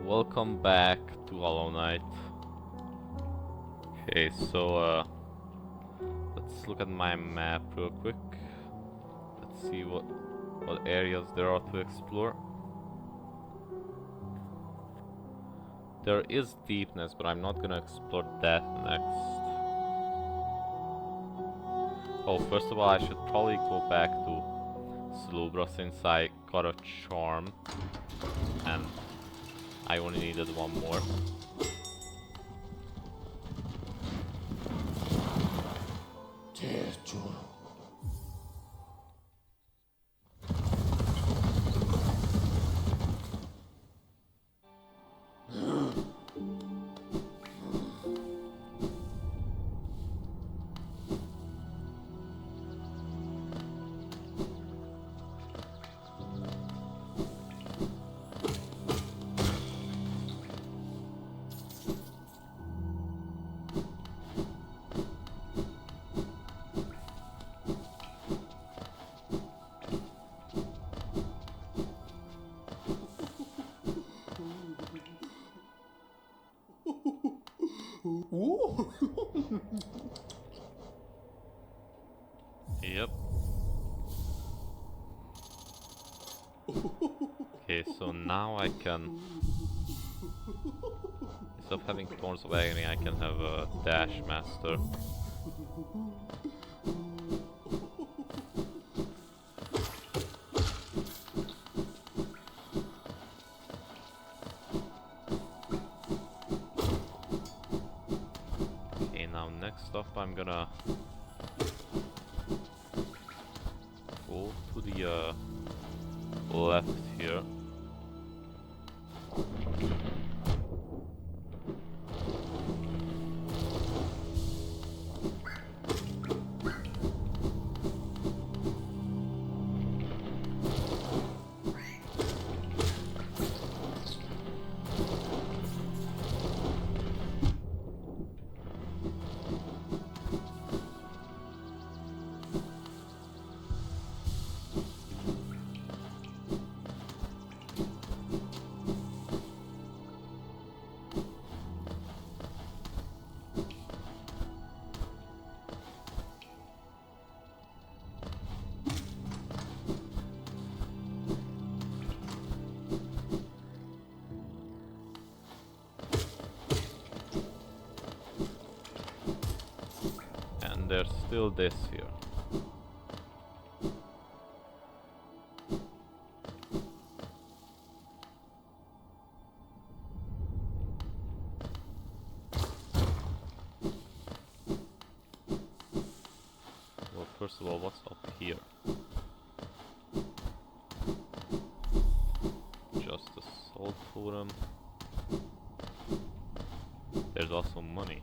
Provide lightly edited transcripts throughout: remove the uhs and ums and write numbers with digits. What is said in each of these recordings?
Welcome back to Hollow Knight. Okay, so let's look at my map real quick. Let's see what areas there are to explore. There is deepness, but I'm not gonna explore that next. Oh, first of all, I should probably go back to Slubra since I got a charm and I only needed one more. Yep. Okay, so now I can, instead of having Thorns of Agony, I can have a Dash Master. Okay, now next up I'm gonna go to the left here. And there's still this here. Well, first of all, what's up here? Just a soul totem. There's also money.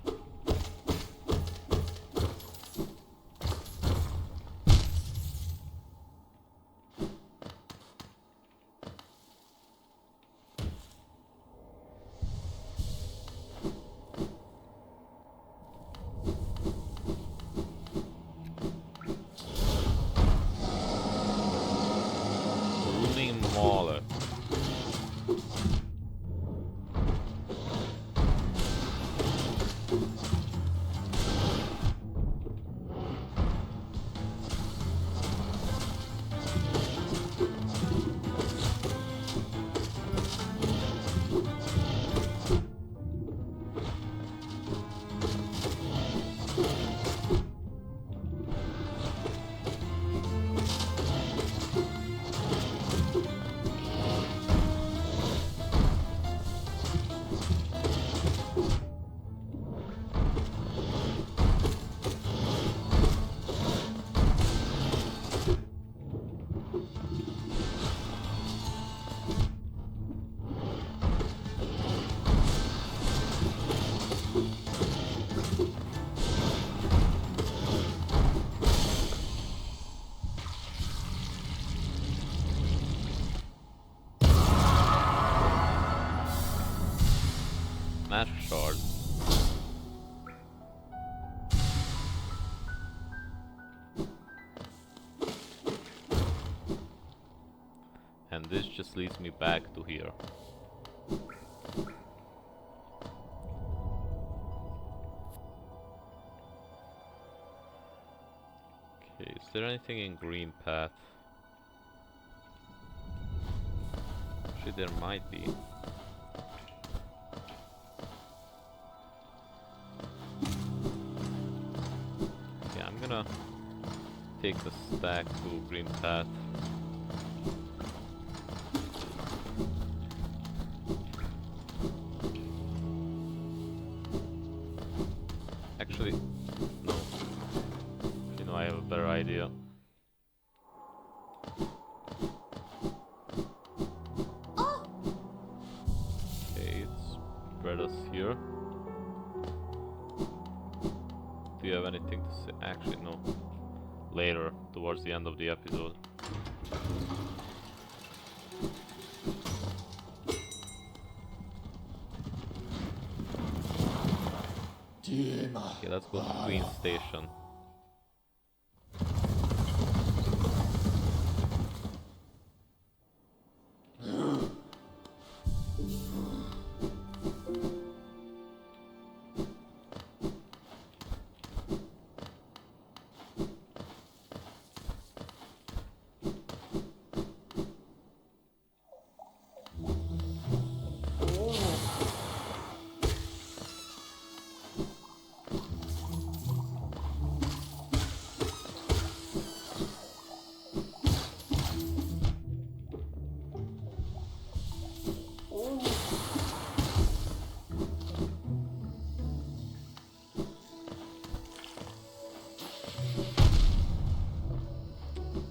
Ruling Mauler. Smash Shard. And this just leads me back to here. there anything in green path? Actually, there might be. Okay, I'm gonna take the stack to green path. Actually, no. You know, I have a better idea. Okay, it's spread us here. Do you have anything to say? Actually, no. Later, towards the end of the episode. Okay, let's go to Queen Station.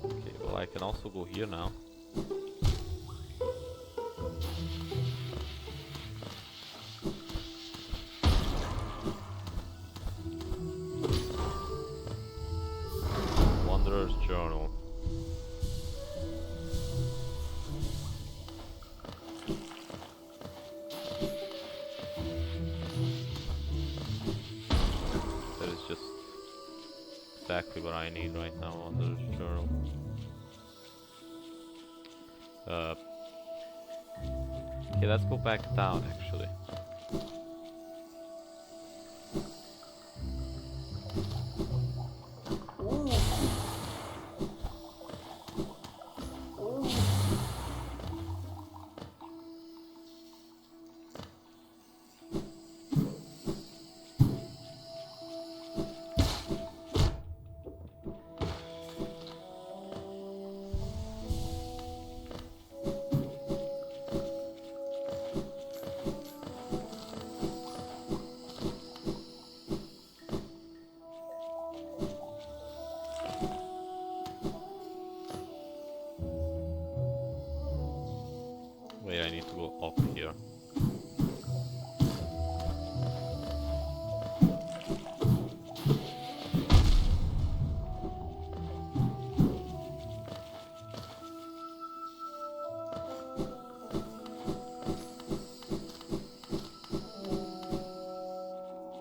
Okay, well I can also go here now. Wanderer's Journal. That is just exactly what I need right now, Wanderer's Journal. Okay, let's go back down actually. Wait, I need to go up here.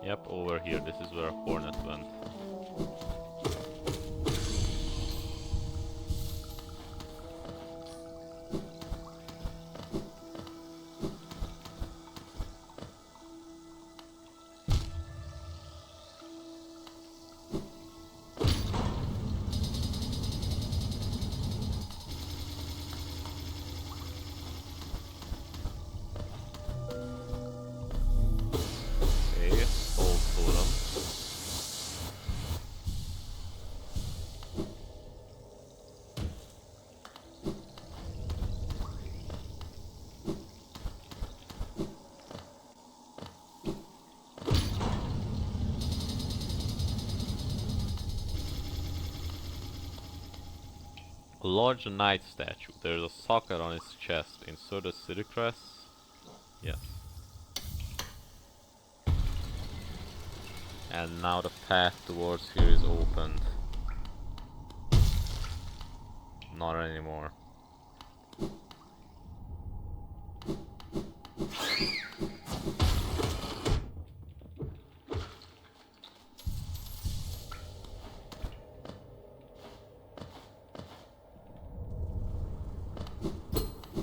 Yep, over here. This is where Hornet went. Okay, old totem. A large knight statue. There's a socket on its chest. Insert a city crest. Yes. And now the path towards here is opened. Not anymore.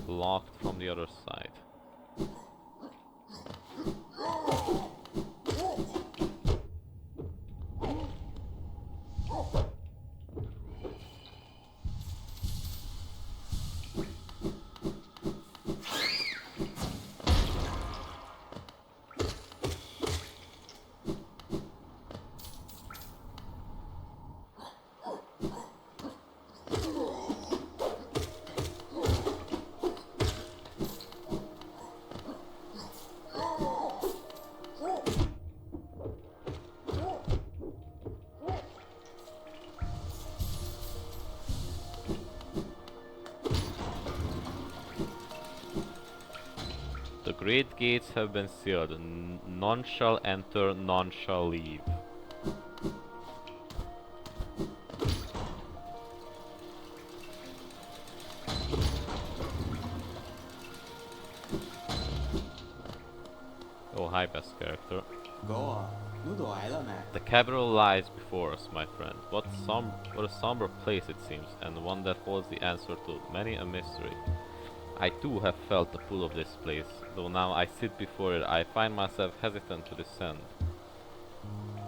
Locked from the other side. great gates have been sealed. None shall enter, none shall leave. Oh, hi, best character. The capital lies before us, my friend. What a somber place it seems, and one that holds the answer to many a mystery. I too have felt the pull of this place, though now I sit before it, I find myself hesitant to descend.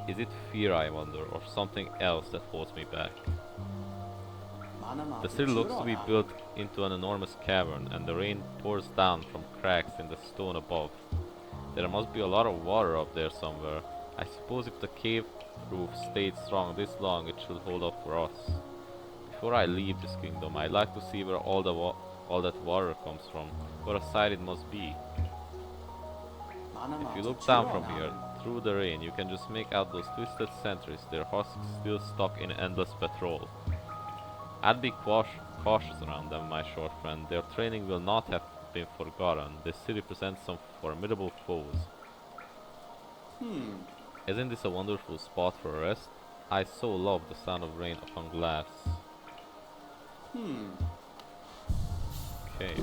Is it fear, I wonder, or something else that holds me back? The city looks to be built into an enormous cavern, and the rain pours down from cracks in the stone above. There must be a lot of water up there somewhere. I suppose if the cave roof stayed strong this long, it should hold up for us. Before I leave this kingdom, I'd like to see where all that water comes from. What a sight it must be. If you look down from here, through the rain, you can just make out those twisted sentries, their husks still stuck in endless patrol. I'd be cautious around them, my short friend. Their training will not have been forgotten. This city presents some formidable foes. Isn't this a wonderful spot for a rest? I so love the sound of rain upon glass. Okay.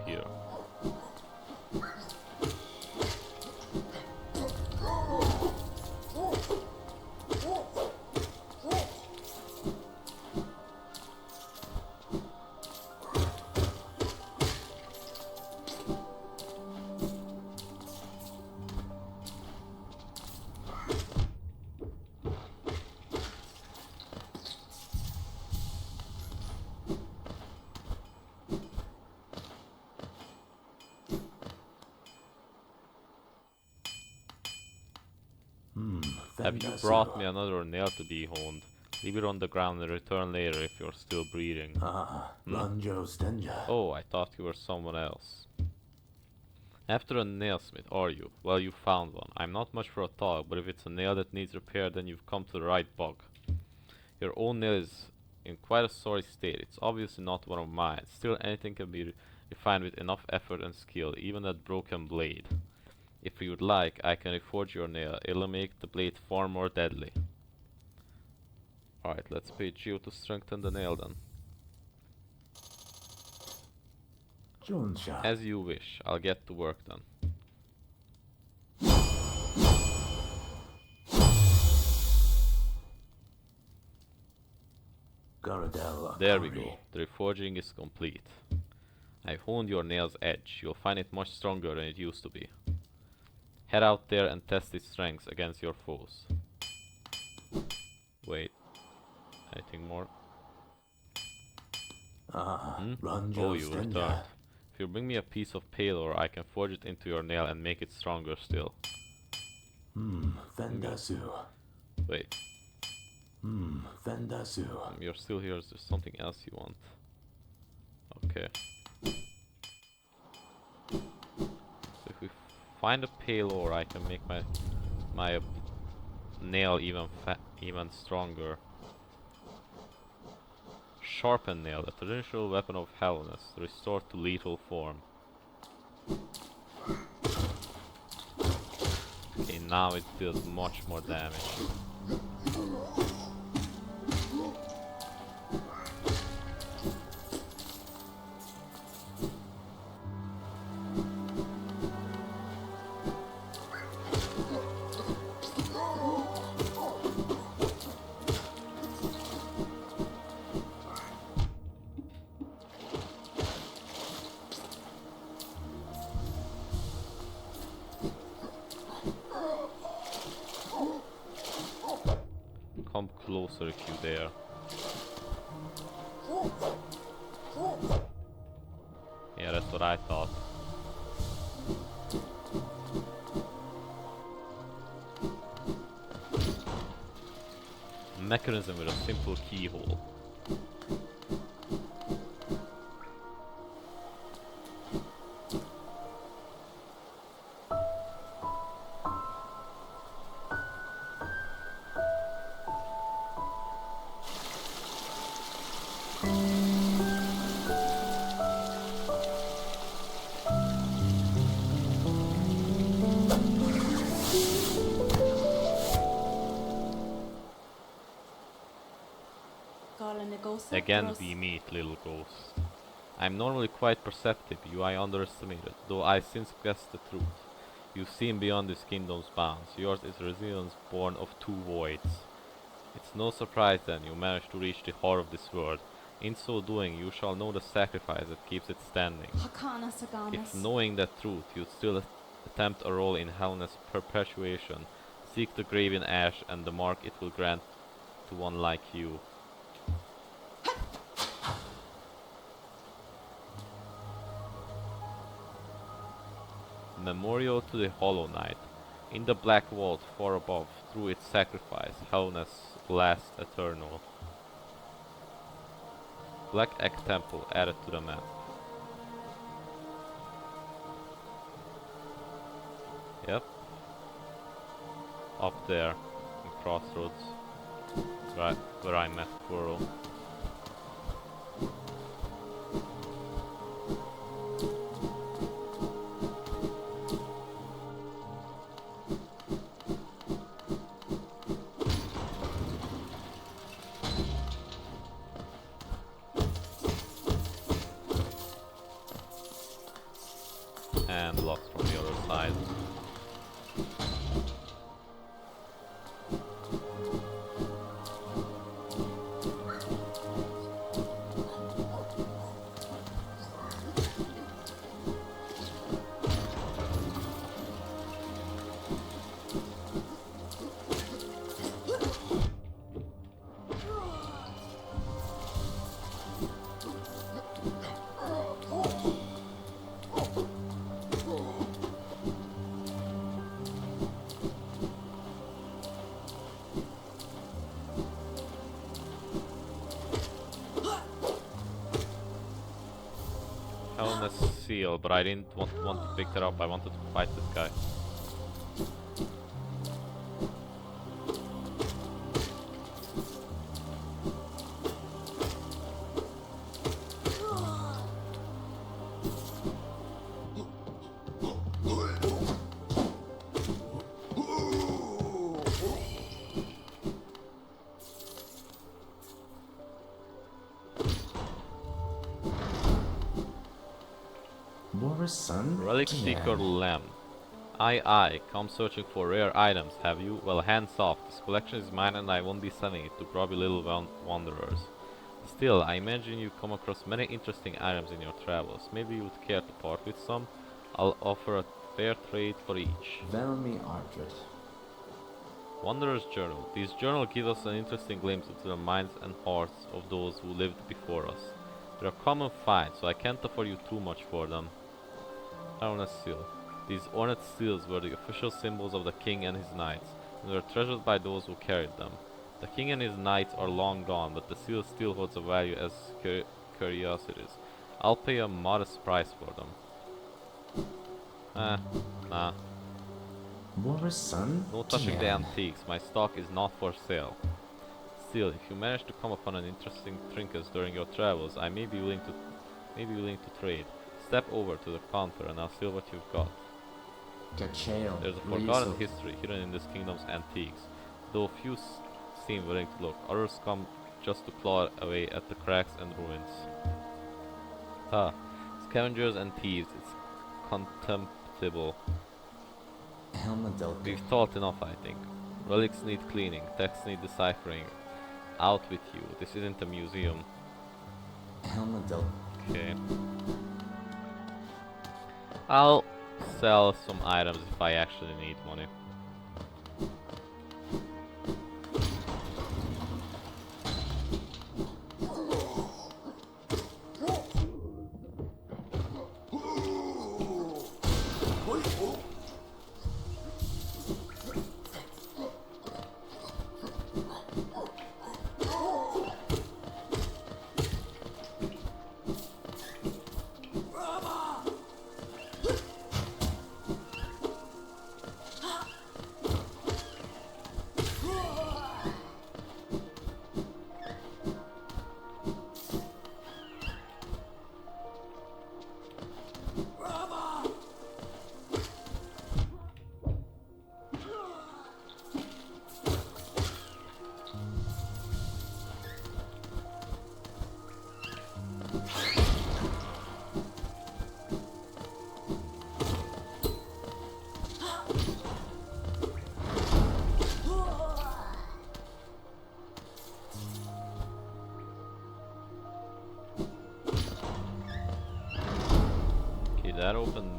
Here. Have you brought me another nail to be honed? Leave it on the ground and return later if you're still breathing. Oh, I thought you were someone else. After a nailsmith, are you? Well, you found one. I'm not much for a talk, but if it's a nail that needs repair, then you've come to the right bug. Your own nail is in quite a sorry state. It's obviously not one of mine. Still, anything can be refined with enough effort and skill, even that broken blade. If you would like, I can reforge your nail. It'll make the blade far more deadly. Alright, let's pay Geo to strengthen the nail then. As you wish. I'll get to work then. There we go. The reforging is complete. I've honed your nail's edge. You'll find it much stronger than it used to be. Head out there and test its strength against your foes. Wait. Anything more? Oh, you returned. If you bring me a piece of pale ore, I can forge it into your nail and make it stronger still. Wait. You're still here. Is there something else you want? Okay. So if we find a pale ore, I can make my nail even stronger. Sharpened nail, a traditional weapon of Hellenus, restored to lethal form. Okay, now it deals much more damage. Come closer if you dare. Yeah, that's what I thought. A mechanism with a simple keyhole. Again we meet, little ghost. I'm normally quite perceptive, you I underestimated, though I since guessed the truth. You've seen beyond this kingdom's bounds. Yours is resilience born of two voids. It's no surprise then you managed to reach the heart of this world. In so doing, you shall know the sacrifice that keeps it standing. If knowing that truth, you'd still attempt a role in Helna's perpetuation, seek the grave in ash and the mark it will grant to one like you. Memorial to the Hollow Knight. In the black vault far above, through its sacrifice, Helna's last eternal. Black Egg Temple added to the map. Yep. Up there, in Crossroads, where I met Quirrell. And lost from the other side. Helna's seal, but I didn't want to pick that up, I wanted to fight this guy. Relic Seeker Lamb. Aye, come searching for rare items, have you? Well, hands off, this collection is mine and I won't be selling it to grubby little wanderers. Still, I imagine you come across many interesting items in your travels. Maybe you would care to part with some? I'll offer a fair trade for each. Velmi Ardred. Wanderer's Journal. This journal gives us an interesting glimpse into the minds and hearts of those who lived before us. They're a common find, so I can't offer you too much for them. Helna's seal. These ornate seals were the official symbols of the king and his knights, and were treasured by those who carried them. The king and his knights are long gone, but the seal still holds a value as curiosities. I'll pay a modest price for them. Nah. War's son? No touching the antiques, my stock is not for sale. Still, if you manage to come upon an interesting trinkets during your travels, I may be willing to trade. Step over to the counter and I'll see what you've got. There's a forgotten history hidden in this kingdom's antiques. Though few seem willing to look, others come just to claw away at the cracks and ruins. Scavengers and thieves, it's contemptible. We've thought enough, I think. Relics need cleaning, texts need deciphering. Out with you, this isn't a museum. Okay. I'll sell some items if I actually need money.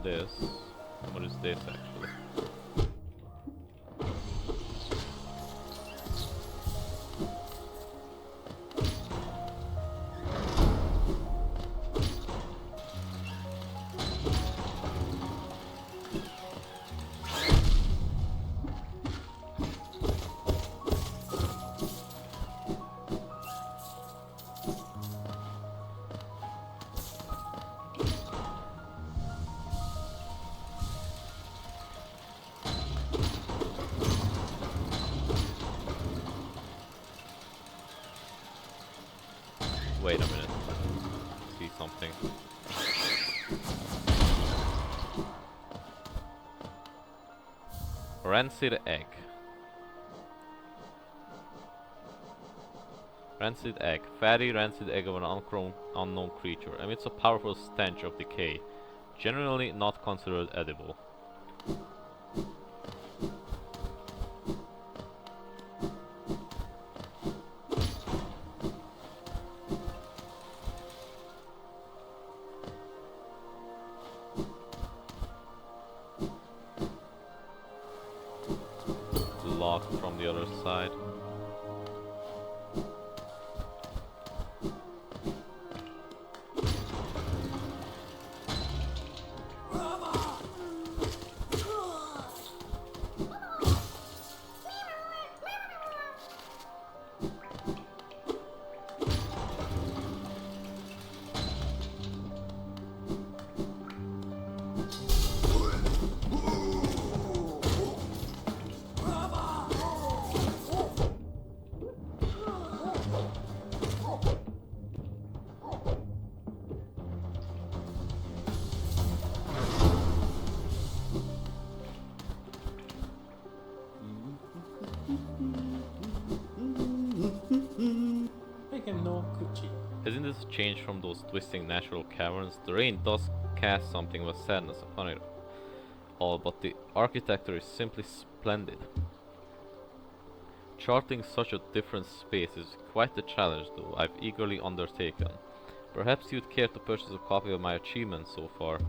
this. What is this actually? Wait a minute. See something. Rancid egg. Rancid egg. Fatty rancid egg of an unknown creature. Emits a powerful stench of decay. Generally not considered edible. Locked from the other side. Hasn't this changed from those twisting natural caverns? The rain does cast something of a sadness upon it all, but the architecture is simply splendid. Charting such a different space is quite the challenge, though I've eagerly undertaken. Perhaps you'd care to purchase a copy of my achievements so far.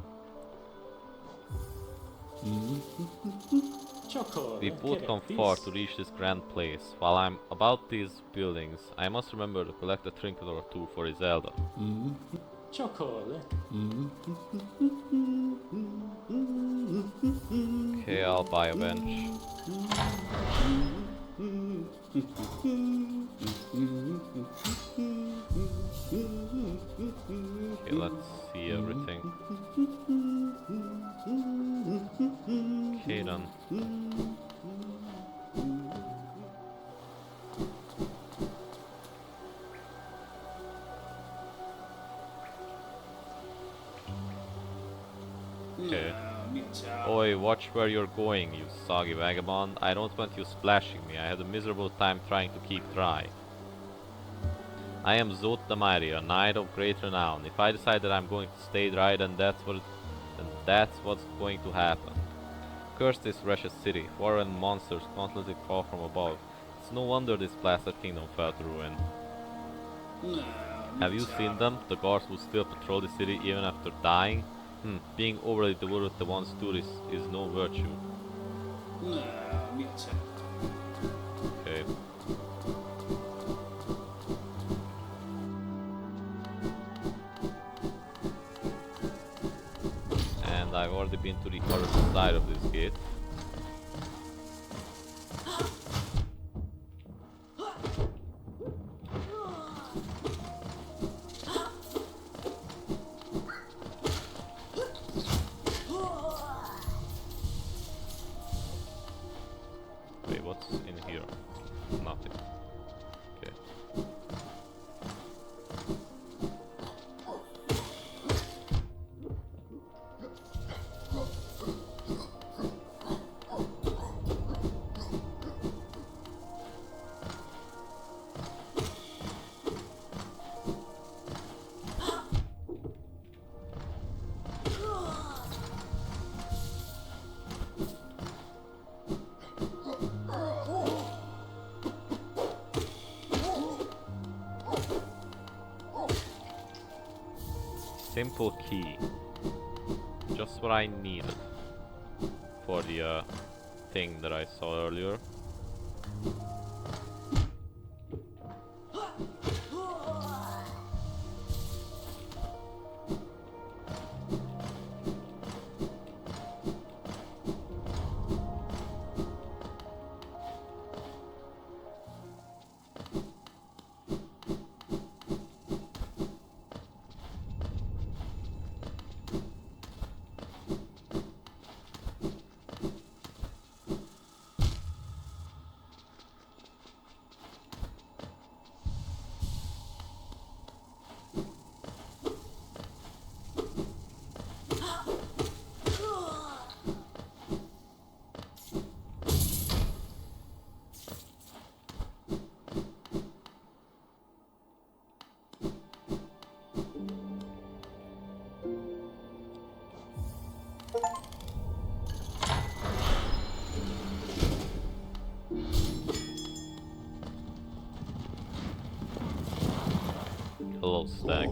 We've both come far to reach this grand place. While I'm about these buildings, I must remember to collect a trinket or two for Iselda. Okay, I'll buy a bench. Okay, let's see everything. Okay then. Okay. Oi, watch where you're going, you soggy vagabond. I don't want you splashing me. I had a miserable time trying to keep dry. I am Zot the Mighty, a knight of great renown. If I decide that I'm going to stay dry, then that's what's going to happen. Curse this wretched city. Foreign monsters constantly fall from above. It's no wonder this blasted kingdom fell to ruin. Have you seen them? The guards who still patrol the city even after dying? Being overly devoted to one's duties is no virtue. Okay. And I've already been to the other side of this gate. Wait, what's in here? Nothing. Okay. Simple key. just what I needed for the thing that I saw earlier. Hello, Stag.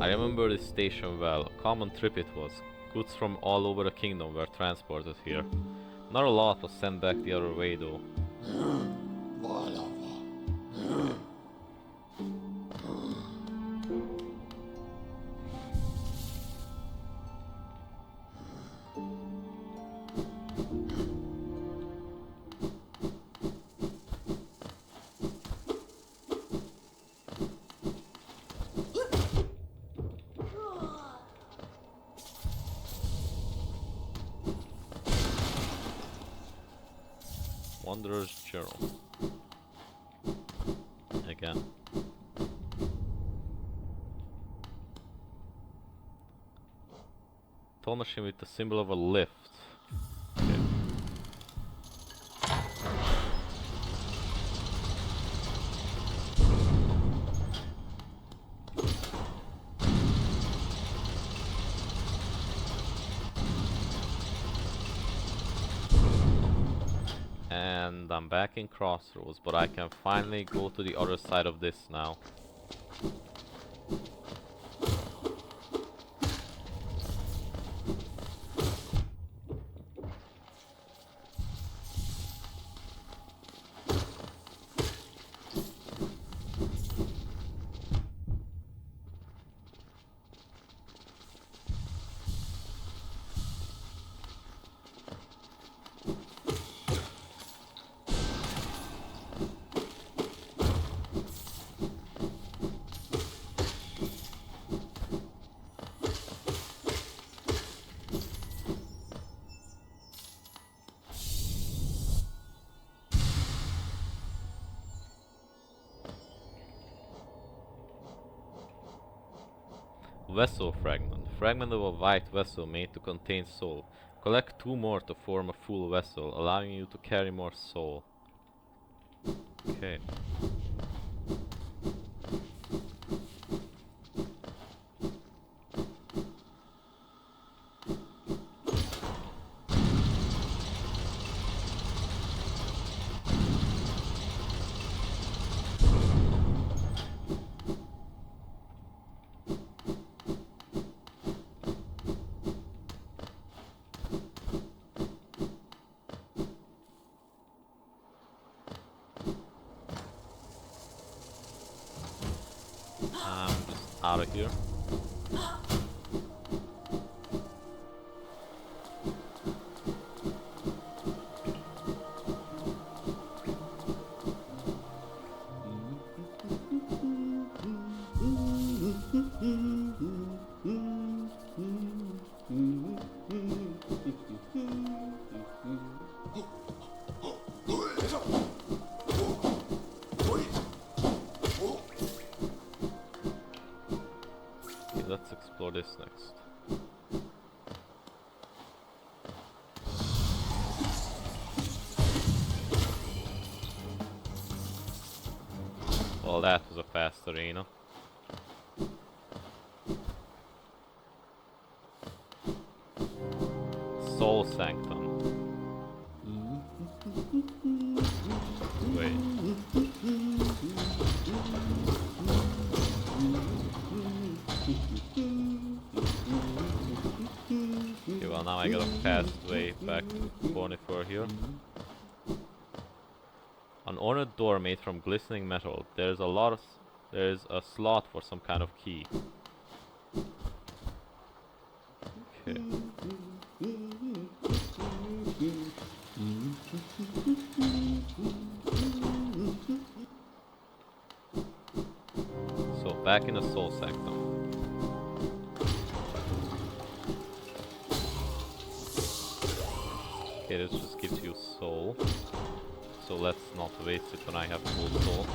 I remember this station well. A common trip it was. Goods from all over the kingdom were transported here. Not a lot was sent back the other way though. Wanderer's Journal. Again. Astonishing with the symbol of a lift. Okay. And I'm back in Crossroads, but I can finally go to the other side of this now. Vessel fragment. Fragment of a white vessel made to contain soul. Collect 2 more to form a full vessel, allowing you to carry more soul. Okay. I'm just out of here. Okay, let's explore this next. Well, that was a fast arena. Soul Sanctum. Wait. I got a fast way back to Cornifer here. An ornate door made from glistening metal. There's a slot for some kind of key. Okay. So back in the soul sanctum. Okay, this just gives you soul. So let's not waste it when I have full soul.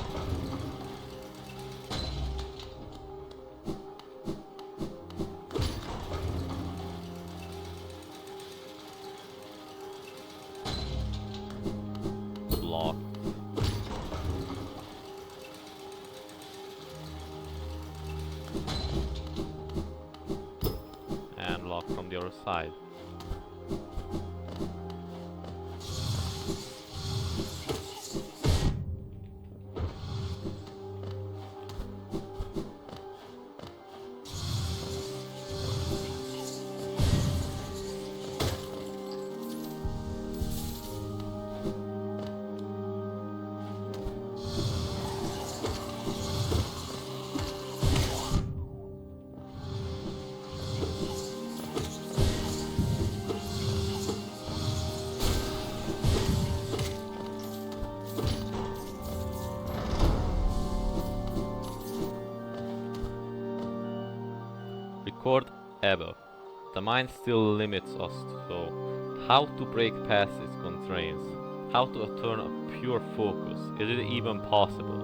Block. And lock from the other side. Record above. The mind still limits us, so how to break past its constraints? How to turn a pure focus? Is it even possible?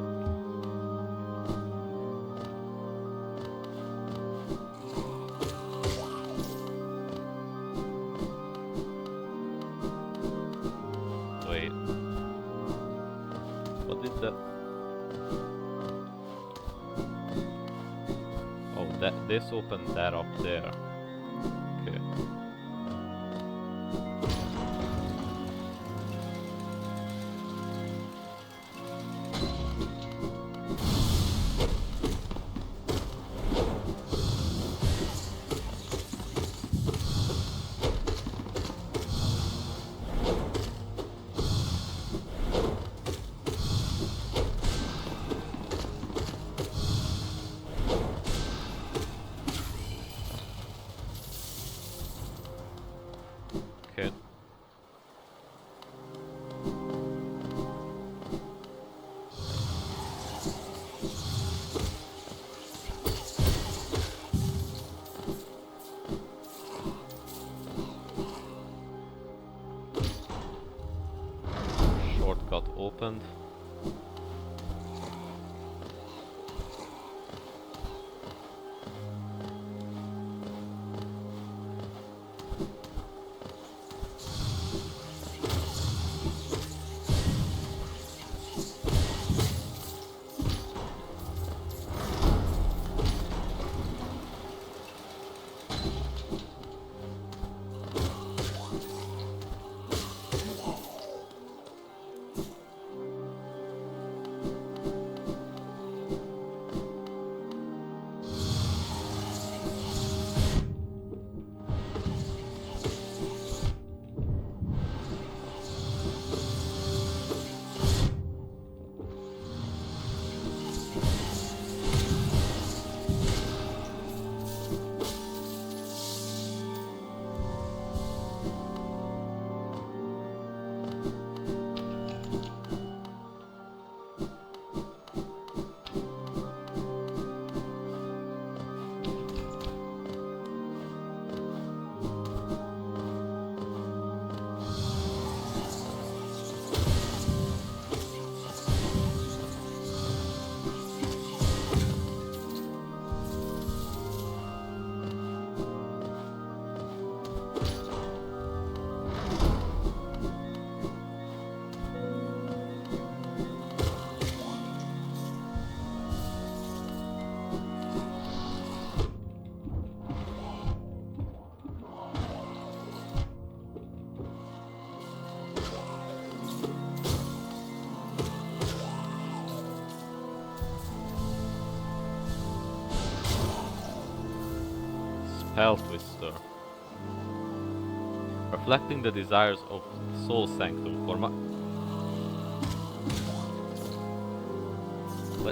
Wait. What did that? Oh, this opened that up there. Okay. Okay. Shortcut opened. Spell Twister. Reflecting the desires of the soul sanctum for my...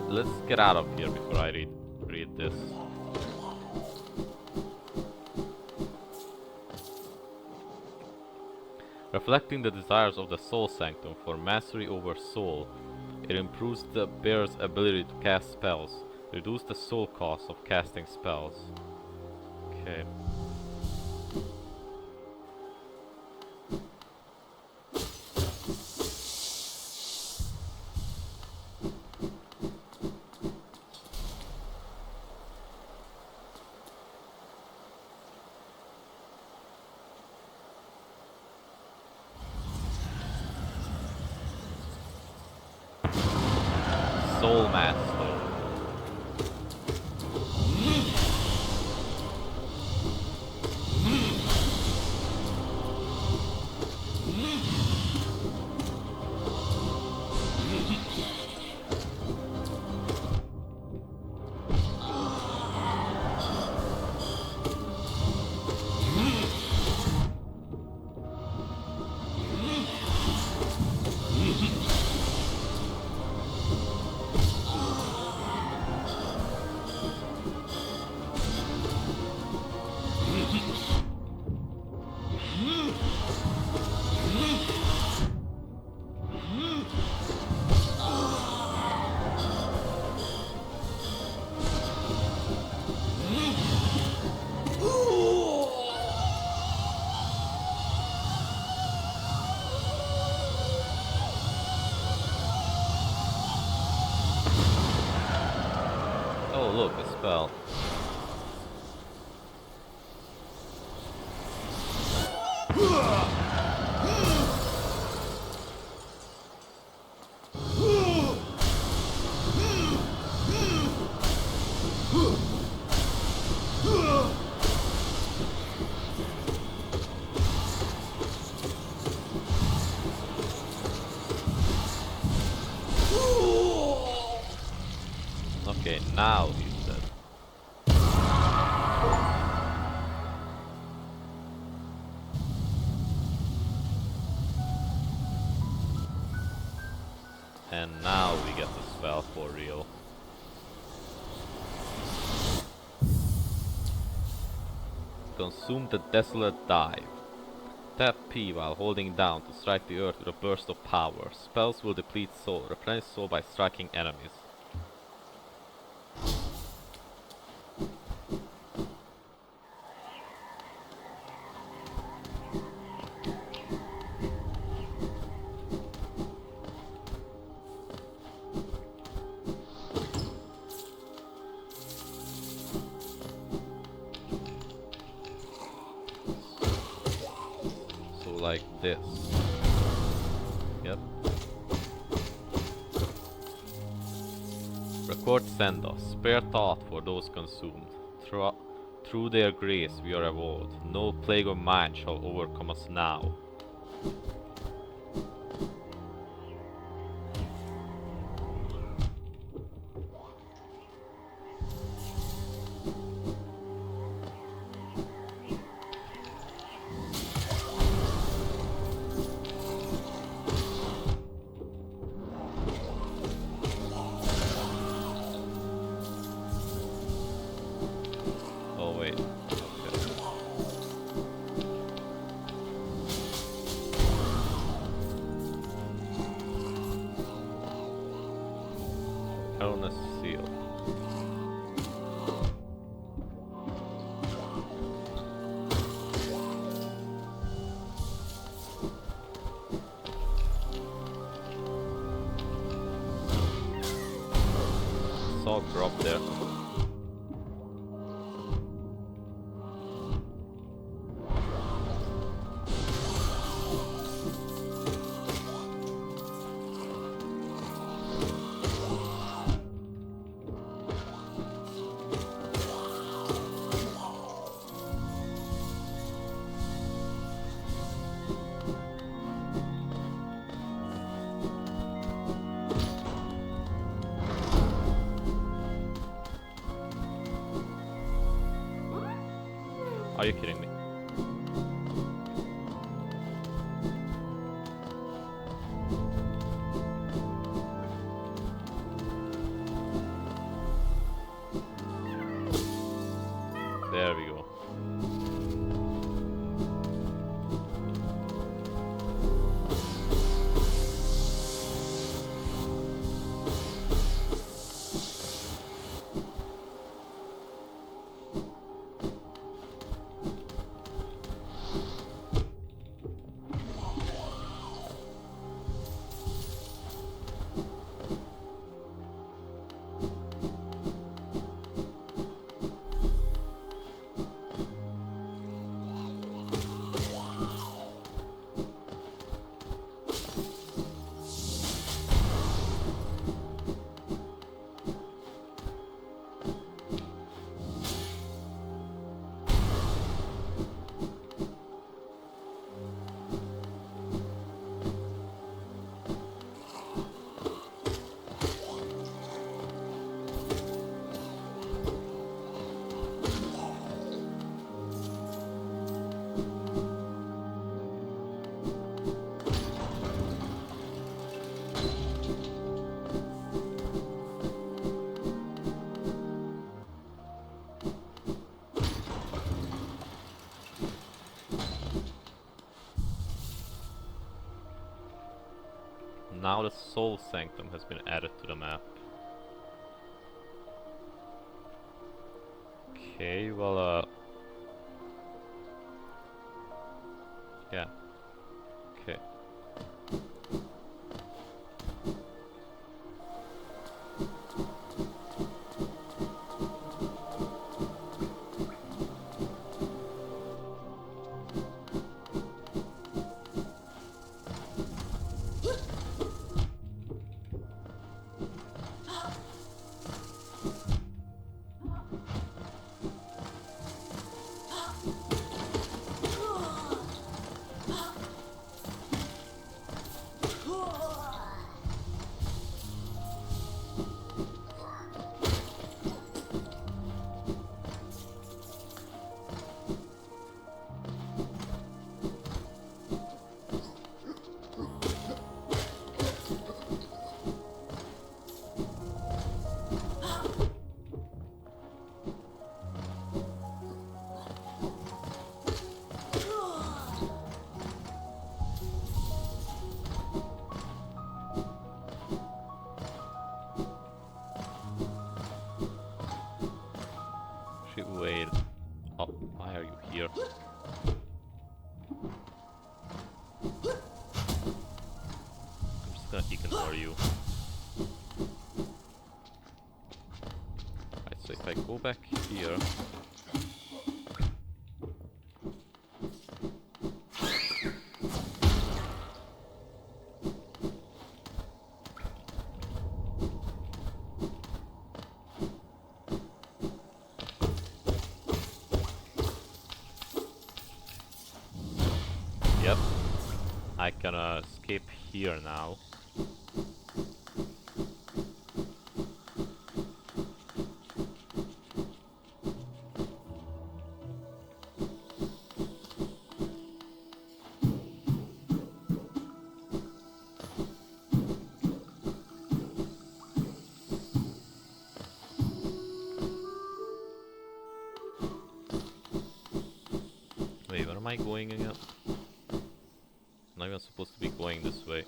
Let's get out of here before I read this. Reflecting the desires of the soul sanctum for mastery over soul, it improves the bearer's ability to cast spells, reduce the soul cost of casting spells. Okay. Soul Master. Oh look, a spell. Okay, now he's dead. And now we get the spell for real. Consume the Desolate Dive. Tap P while holding down to strike the earth with a burst of power. Spells will deplete soul. Replenish soul by striking enemies. Like this. Yep. Record Sendos. Spare thought for those consumed. Through their grace we are evolved. No plague of mine shall overcome us now. Seal. Saw drop there. Are you kidding me? now the Soul Sanctum has been added to the map. Okay, well, yeah, okay. Wait. Oh, why are you here? I'm just gonna ignore you. Right, so if I go back here... Yep, I can escape here now. Wait, where am I going again? I'm not even supposed to be going this way.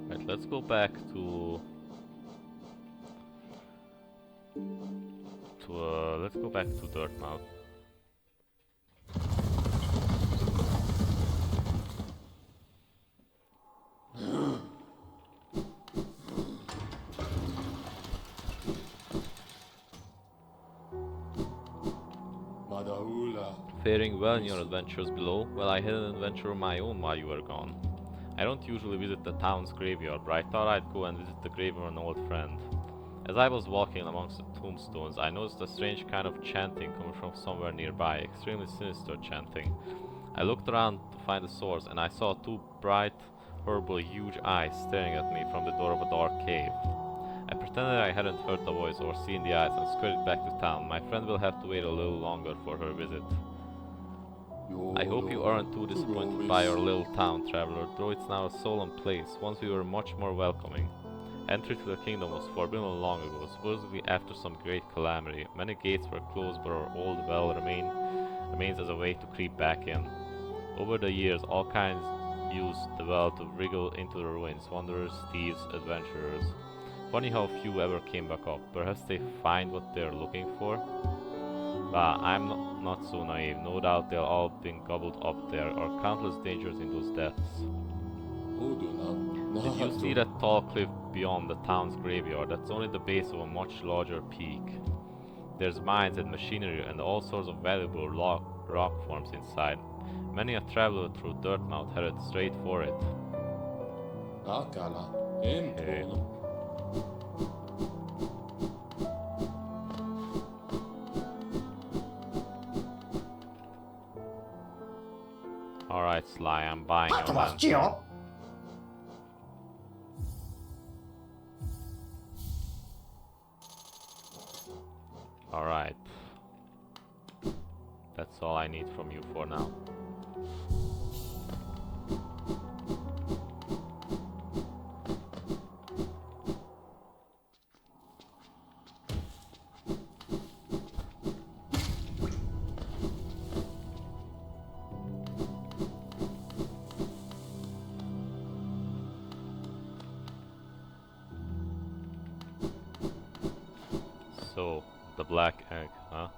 Right, let's go back to let's go back to Dirtmouth. Faring well in your adventures below? Well, I had an adventure of my own while you were gone. I don't usually visit the town's graveyard, but I thought I'd go and visit the grave of an old friend. As I was walking amongst the tombstones, I noticed a strange kind of chanting coming from somewhere nearby, extremely sinister chanting. I looked around to find the source, and I saw two bright, horrible, huge eyes staring at me from the door of a dark cave. I pretended I hadn't heard the voice or seen the eyes and scurried back to town. My friend will have to wait a little longer for her visit. I hope you aren't too disappointed by our little town, traveler, though it's now a solemn place. Once we were much more welcoming. Entry to the kingdom was forbidden long ago, supposedly after some great calamity. Many gates were closed, but our old well remains as a way to creep back in. Over the years, all kinds used the well to wriggle into the ruins, wanderers, thieves, adventurers. Funny how few ever came back up. Perhaps they find what they're looking for? But I'm not so naive. No doubt they'll all been gobbled up. There are countless dangers in those depths. Did you see that tall cliff beyond the town's graveyard? That's only the base of a much larger peak. There's mines and machinery and all sorts of valuable rock forms inside. Many a traveler through Dirtmouth headed straight for it. Okay. Alright, Sly, I'm buying your lantern. Alright. That's all I need from you for now. So, the black egg, huh?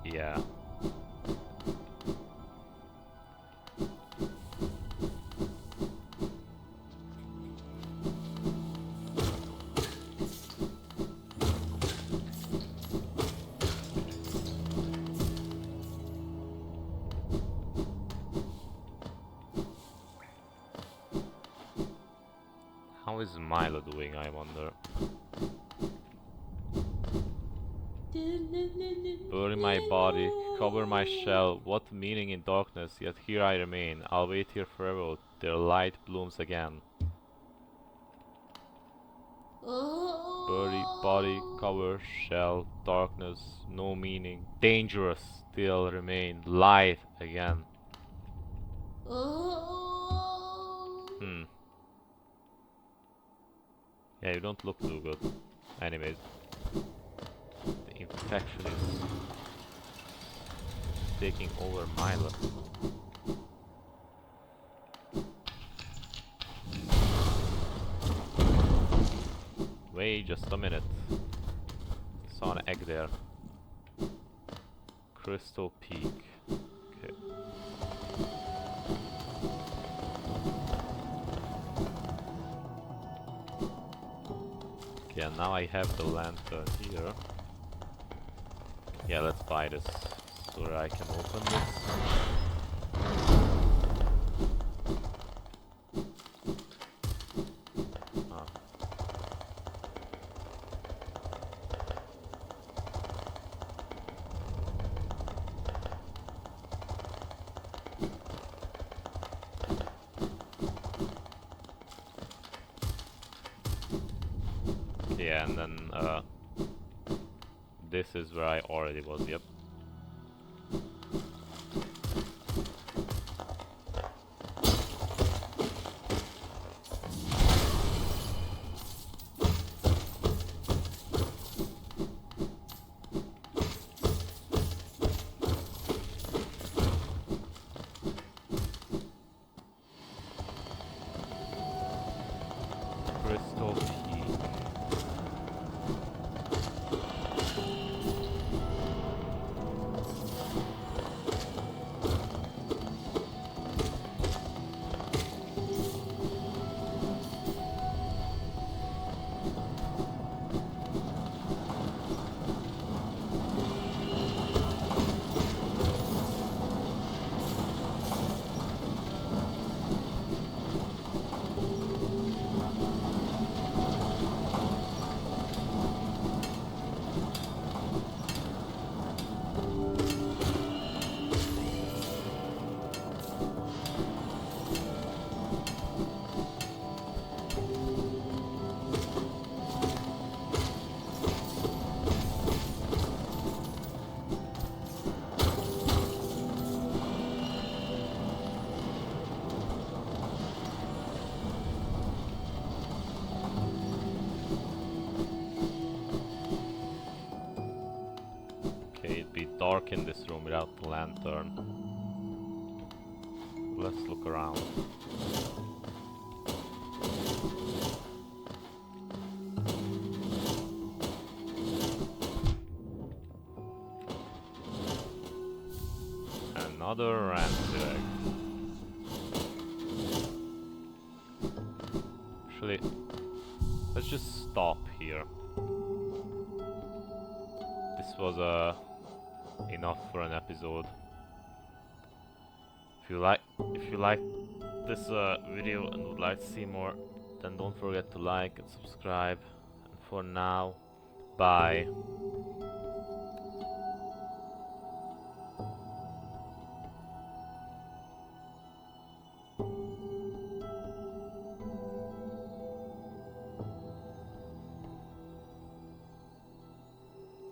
Yeah. How is Milo doing, I wonder? Bury my body, cover my shell, what meaning in darkness, yet here I remain. I'll wait here forever till light blooms again. Bury body, cover, shell, darkness, no meaning, dangerous, still remain, light again. Yeah, you don't look too good. Anyways. The infection is taking over Milo. Wait just a minute. Saw an egg there. Crystal Peak. Okay. Okay, and now I have the lantern here. Yeah, let's buy this so that I can open this. Ah. Yeah, and then this is where I already was, yep. Crystal Peak. It'd be dark in this room without the lantern. Let's look around. Another rancid egg. Actually, let's just stop here. This was enough for an episode. If you like this video and would like to see more, then don't forget to like and subscribe. And for now, bye.